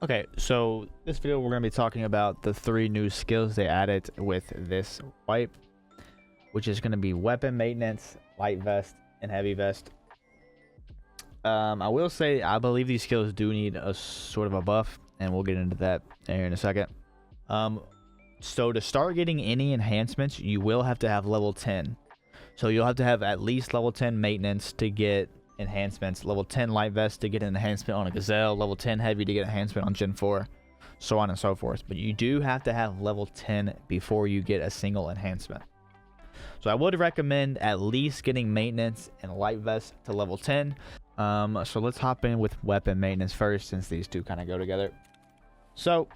Okay, so this video we're going to be talking about the 3 new skills they added with this wipe, which is going to be weapon maintenance, light vest, and heavy vest. I will say I believe these skills do need a sort of a buff, and we'll get into that here in a second. So to start getting any enhancements, you will have to have level 10. So you'll have to have at least level 10 maintenance to get enhancements, level 10 light vest to get an enhancement on a gazelle, level 10 heavy to get enhancement on gen 4, so on and so forth. But you do have to have level 10 before you get a single enhancement. So I would recommend at least getting maintenance and light vest to level 10. So let's hop in with weapon maintenance first, since these two kind of go together. So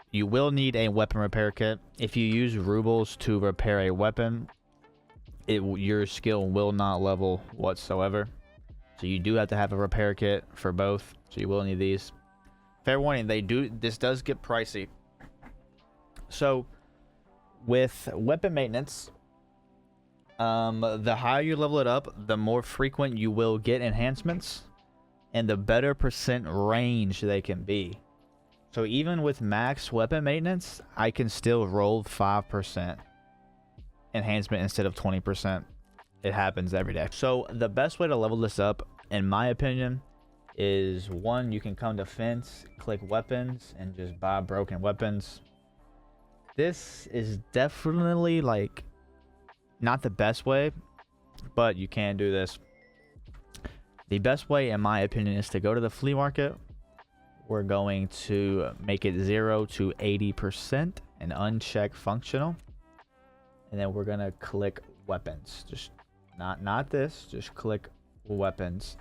you will need a weapon repair kit. If you use rubles to repair a weapon, your skill will not level whatsoever. So you do have to have a repair kit for both. So you will need these. Fair warning, this does get pricey. So with weapon maintenance, the higher you level it up, the more frequent you will get enhancements, and the better percent range they can be. So even with max weapon maintenance, I can still roll 5% enhancement instead of 20%. It happens every day. So the best way to level this up, in my opinion, is one, you can come to fence, click weapons, and just buy broken weapons. This is definitely like not the best way, but you can do this. The best way, in my opinion, is to go to the flea market. We're going to make it 0 to 80% and uncheck functional. And then we're gonna click weapons. Just not this, just click weapons.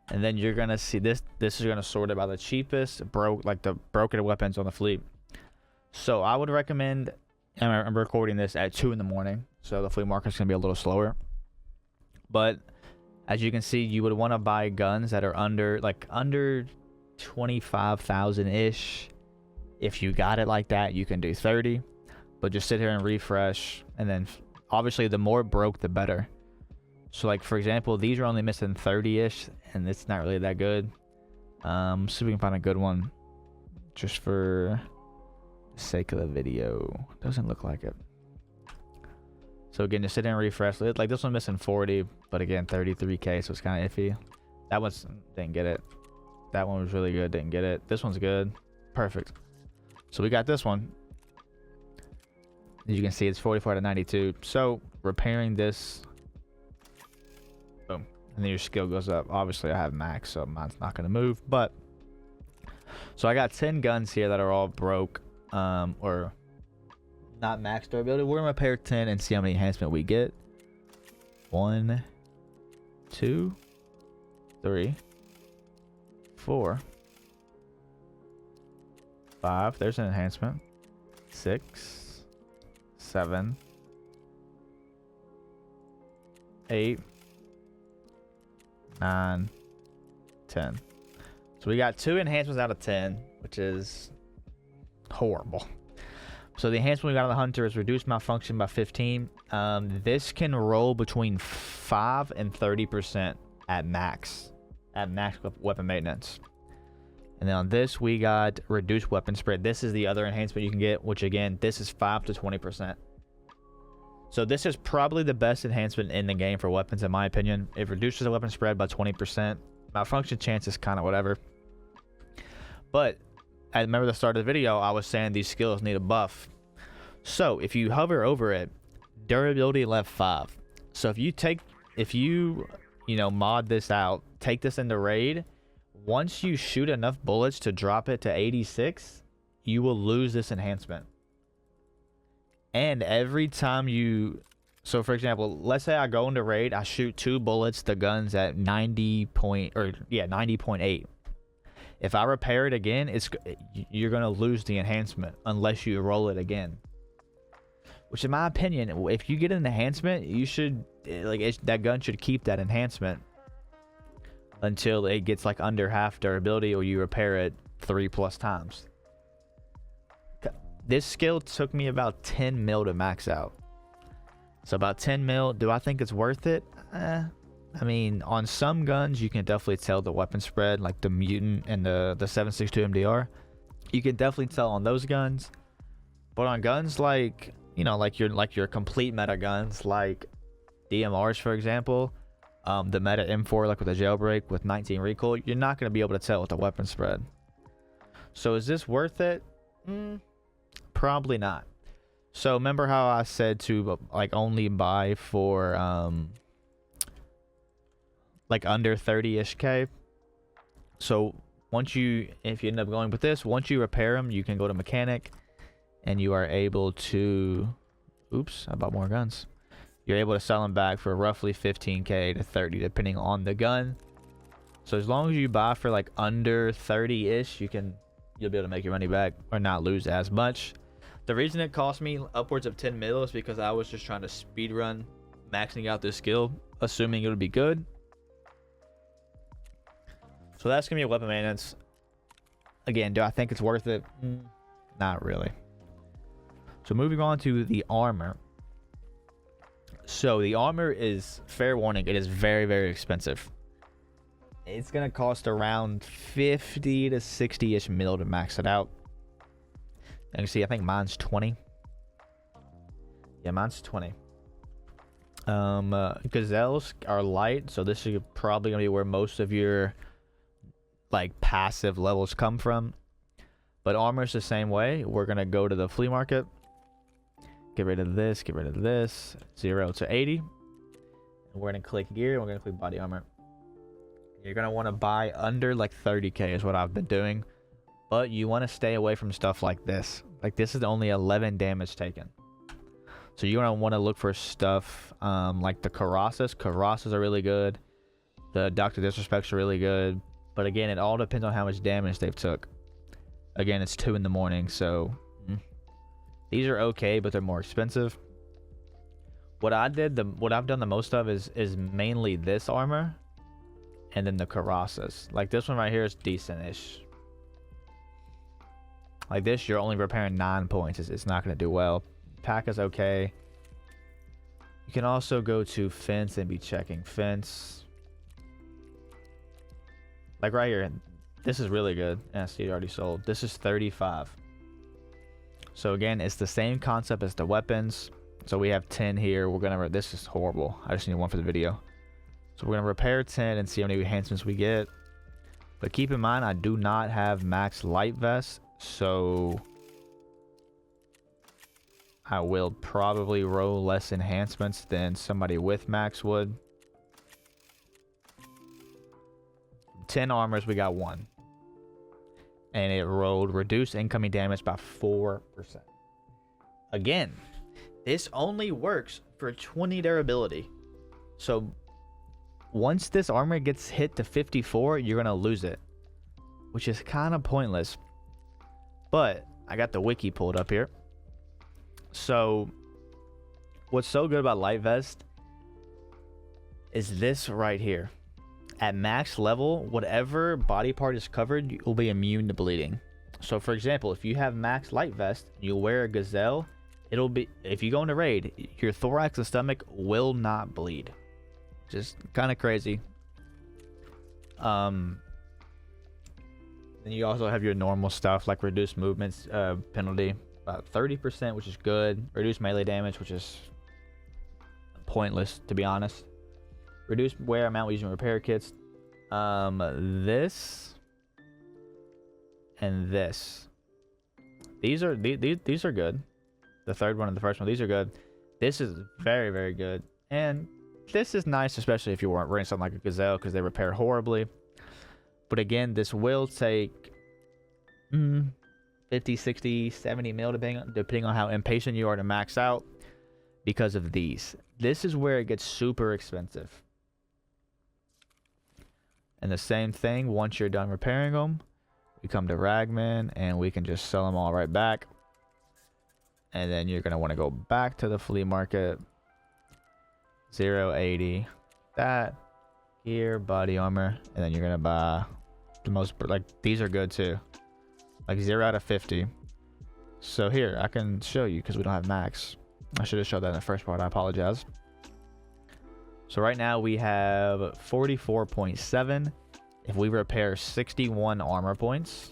And then you're gonna see this is gonna sort it by the cheapest, the broken weapons on the fleet. So I would recommend, and I'm recording this at 2 in the morning, so the flea market's gonna be a little slower. But as you can see, you would want to buy guns that are under 25,000 ish. If you got it like that, you can do 30. But just sit here and refresh, and then obviously the more broke the better. So like for example, these are only missing 30-ish, and it's not really that good. See if we can find a good one just for the sake of the video. Doesn't look like it. So again, just sit here and refresh. Like this one missing 40, but again 33k, so it's kind of iffy. That one didn't get it. That one was really good, didn't get it. This one's good, perfect. So we got this one. As you can see, it's 44 to 92. So repairing this, boom, and then your skill goes up. Obviously I have max, so mine's not going to move. But so I got 10 guns here that are all broke, or not max durability. We're gonna repair 10 and see how many enhancement we get. 1, 2, 3, 4, 5. There's an enhancement. 6, 7, 8, 9, 10. So we got 2 enhancements out of 10, which is horrible. So the enhancement we got on the hunter is reduce malfunction by 15. This can roll between 5 and 30% at max weapon maintenance. And then on this, we got reduced weapon spread. This is the other enhancement you can get, which again, this is 5 to 20%. So this is probably the best enhancement in the game for weapons, in my opinion. It reduces the weapon spread by 20%. Malfunction chance is kind of whatever. But I remember the start of the video, I was saying these skills need a buff. So if you hover over it, durability left 5. So if you mod this out, take this into raid, once you shoot enough bullets to drop it to 86, you will lose this enhancement. And every time so for example, let's say I go into raid, I shoot 2 bullets, the gun's at 90.8. If I repair it again, you're gonna lose the enhancement unless you roll it again. Which, in my opinion, if you get an enhancement, you should that gun should keep that enhancement until it gets like under half durability, or you repair it 3+ times. This skill took me about 10 mil to max out. So about 10 mil. Do I think it's worth it? I mean, on some guns, you can definitely tell the weapon spread, like the Mutant and the 7.62 MDR. You can definitely tell on those guns. But on guns like, you know, like your complete meta guns, like DMRs, for example, the meta M4, like with a jailbreak with 19 recoil, you're not going to be able to tell with the weapon spread. So is this worth it? Probably not. So remember how I said to like only buy for like under 30-ish K? So once you, if you end up going with this, once you repair them, you can go to mechanic and you are able to, oops, I bought more guns. You're able to sell them back for roughly 15K to 30 depending on the gun. So as long as you buy for like under 30-ish, you'll be able to make your money back or not lose as much. The reason it cost me upwards of 10 mil is because I was just trying to speed run maxing out this skill, assuming it would be good. So that's gonna be a weapon maintenance. Again, do I think it's worth it? Not really. So moving on to the armor. So the armor is, fair warning, it is very, very expensive. It's gonna cost around 50 to 60-ish mil to max it out. You can see, I think mine's 20. Yeah, mine's 20. Gazelles are light, so this is probably gonna be where most of your like passive levels come from. But armor's the same way. We're gonna go to the flea market, get rid of this, 0 to 80, and we're gonna click gear and we're gonna click body armor. You're gonna want to buy under like 30K is what I've been doing, but you want to stay away from stuff like this. Like this is only 11 damage taken, so you're gonna want to look for stuff like the Carrasses. Carrasses are really good. The Dr. Disrespects are really good. But again, it all depends on how much damage they've took. Again, it's 2 in the morning, so these are okay, but they're more expensive. What I've done the most of is mainly this armor, and then the Carrasses. Like this one right here is decent-ish. Like this, you're only repairing 9 points. It's not going to do well. Pack is okay. You can also go to fence and be checking fence. Like right here, this is really good. Yeah, see, it already sold. This is 35. So again, it's the same concept as the weapons. So we have 10 here. We're gonna, this is horrible. I just need one for the video. So we're gonna repair 10 and see how many enhancements we get. But keep in mind, I do not have max light vest, so I will probably roll less enhancements than somebody with max would. 10 armors, we got 1. And it rolled reduced incoming damage by 4%. Again, this only works for 20 durability. So once this armor gets hit to 54, you're going to lose it, which is kind of pointless. But I got the wiki pulled up here. So what's so good about light vest is this right here. At max level, whatever body part is covered, you'll be immune to bleeding. So for example, if you have max light vest and you wear a gazelle, it'll be, if you go into raid, your thorax and stomach will not bleed. Just kind of crazy. Then you also have your normal stuff like reduced movements penalty, about 30%, which is good. Reduced melee damage, which is pointless to be honest. Reduced wear amount using repair kits. This and this. These are good. The third one and the first one, these are good. This is very, very good. And this is nice, especially if you weren't wearing something like a gazelle, because they repair horribly. But again, this will take 50, 60, 70 mil depending on how impatient you are to max out because of these. This is where it gets super expensive. And the same thing, once you're done repairing them, we come to Ragman and we can just sell them all right back. And then you're going to want to go back to the flea market. 0.80. That. Gear, body armor. And then you're going to buy the most, like, these are good too. Like 0 out of 50. So here, I can show you because we don't have max. I should have showed that in the first part. I apologize. So right now we have 44.7. If we repair 61 armor points,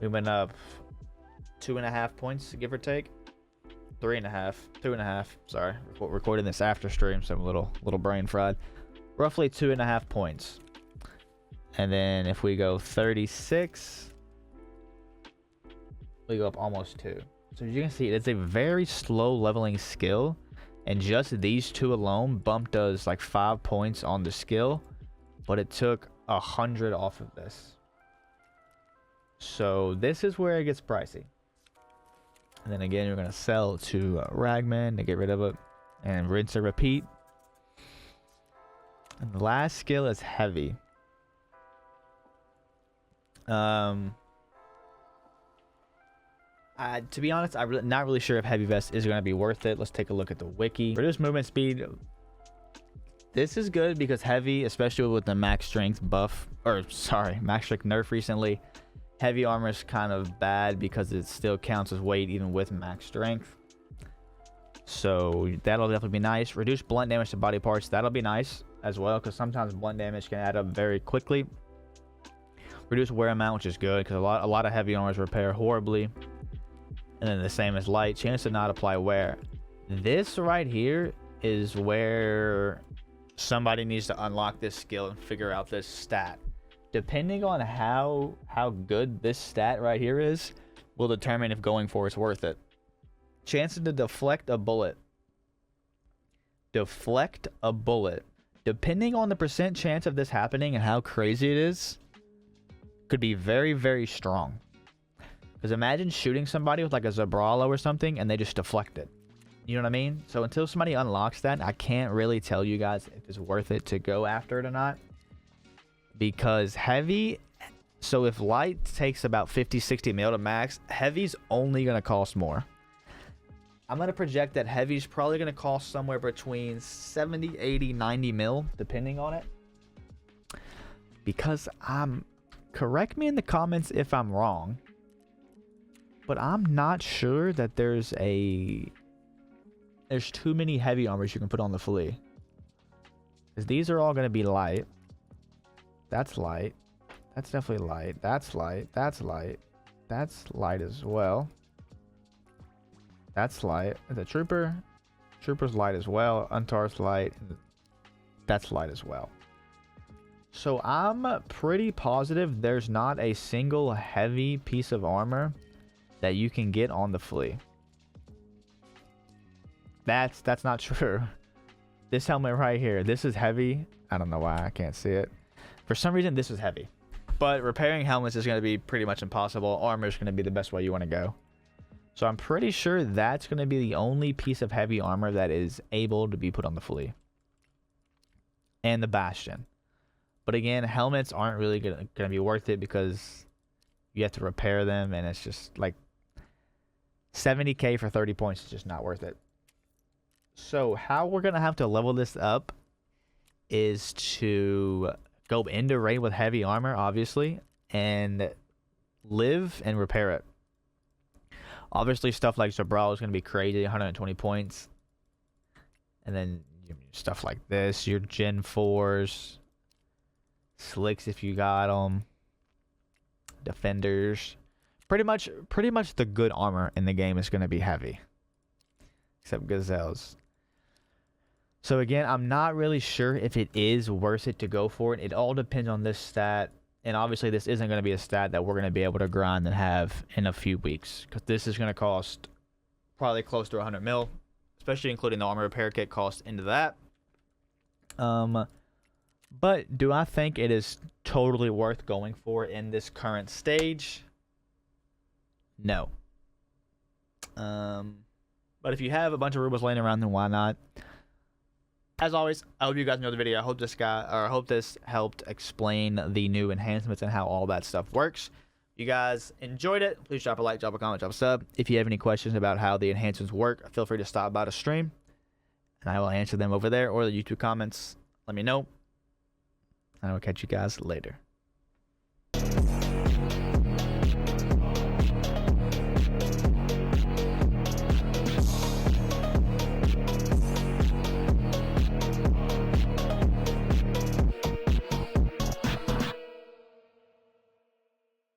we went up 2.5 points, give or take. 3.5, 2.5. Sorry, recording this after stream, so I'm a little brain fried. Roughly 2.5 points. And then if we go 36, we go up almost 2. So as you can see, it's a very slow leveling skill, and just these two alone bumped us like 5 points on the skill, but it took 100 off of this. So this is where it gets pricey. And then again, you're going to sell to Ragman to get rid of it, and rinse and repeat. And the last skill is heavy. To be honest, I'm not really sure if heavy vest is going to be worth it. Let's take a look at the wiki. Reduce movement speed. This is good because heavy, especially with the max strength buff, or sorry, max strength nerf recently, heavy armor is kind of bad because it still counts as weight even with max strength. So that'll definitely be nice. Reduce blunt damage to body parts. That'll be nice as well because sometimes blunt damage can add up very quickly. Reduce wear amount, which is good because a lot of heavy armors repair horribly. And then the same as light. Chance to not apply wear. This right here is where somebody needs to unlock this skill and figure out this stat. Depending on how good this stat right here is, will determine if going for it's worth it. Chances to deflect a bullet. Deflect a bullet. Depending on the percent chance of this happening and how crazy it is, could be very, very strong. Because imagine shooting somebody with like a Zabralo or something and they just deflect it. You know what I mean? So until somebody unlocks that, I can't really tell you guys if it's worth it to go after it or not. Because heavy, so if light takes about 50-60 mil to max, heavy's only going to cost more. I'm going to project that heavy's probably going to cost somewhere between 70, 80, 90 mil, depending on it. Because correct me in the comments if I'm wrong, but I'm not sure that there's too many heavy armors you can put on the flea. Because these are all going to be light. That's light. That's definitely light. That's light. That's light. That's light as well. That's light. The trooper. Trooper's light as well. Untar's light. That's light as well. So I'm pretty positive there's not a single heavy piece of armor that you can get on the flea. That's not true. This helmet right here, this is heavy. I don't know why I can't see it. For some reason, this is heavy. But repairing helmets is going to be pretty much impossible. Armor is going to be the best way you want to go. So I'm pretty sure that's going to be the only piece of heavy armor that is able to be put on the flea. And the Bastion. But again, helmets aren't really going to be worth it because you have to repair them. And it's just like 70k for 30 points is just not worth it. So how we're going to have to level this up is to go into raid with heavy armor, obviously, and live and repair it. Obviously, stuff like Zabral is going to be crazy, 120 points. And then stuff like this, your Gen 4s, Slicks if you got them, Defenders. Pretty much the good armor in the game is going to be heavy. Except Gazelles. So again, I'm not really sure if it is worth it to go for it. It all depends on this stat. And obviously this isn't going to be a stat that we're going to be able to grind and have in a few weeks. Because this is going to cost probably close to 100 mil. Especially including the armor repair kit cost into that. But do I think it is totally worth going for in this current stage? No. But if you have a bunch of rubles laying around, then why not? As always, I hope you guys enjoyed the video. I hope this helped explain the new enhancements and how all that stuff works. If you guys enjoyed it, please drop a like, drop a comment, drop a sub. If you have any questions about how the enhancements work, feel free to stop by the stream, and I will answer them over there or the YouTube comments. Let me know, and I will catch you guys later.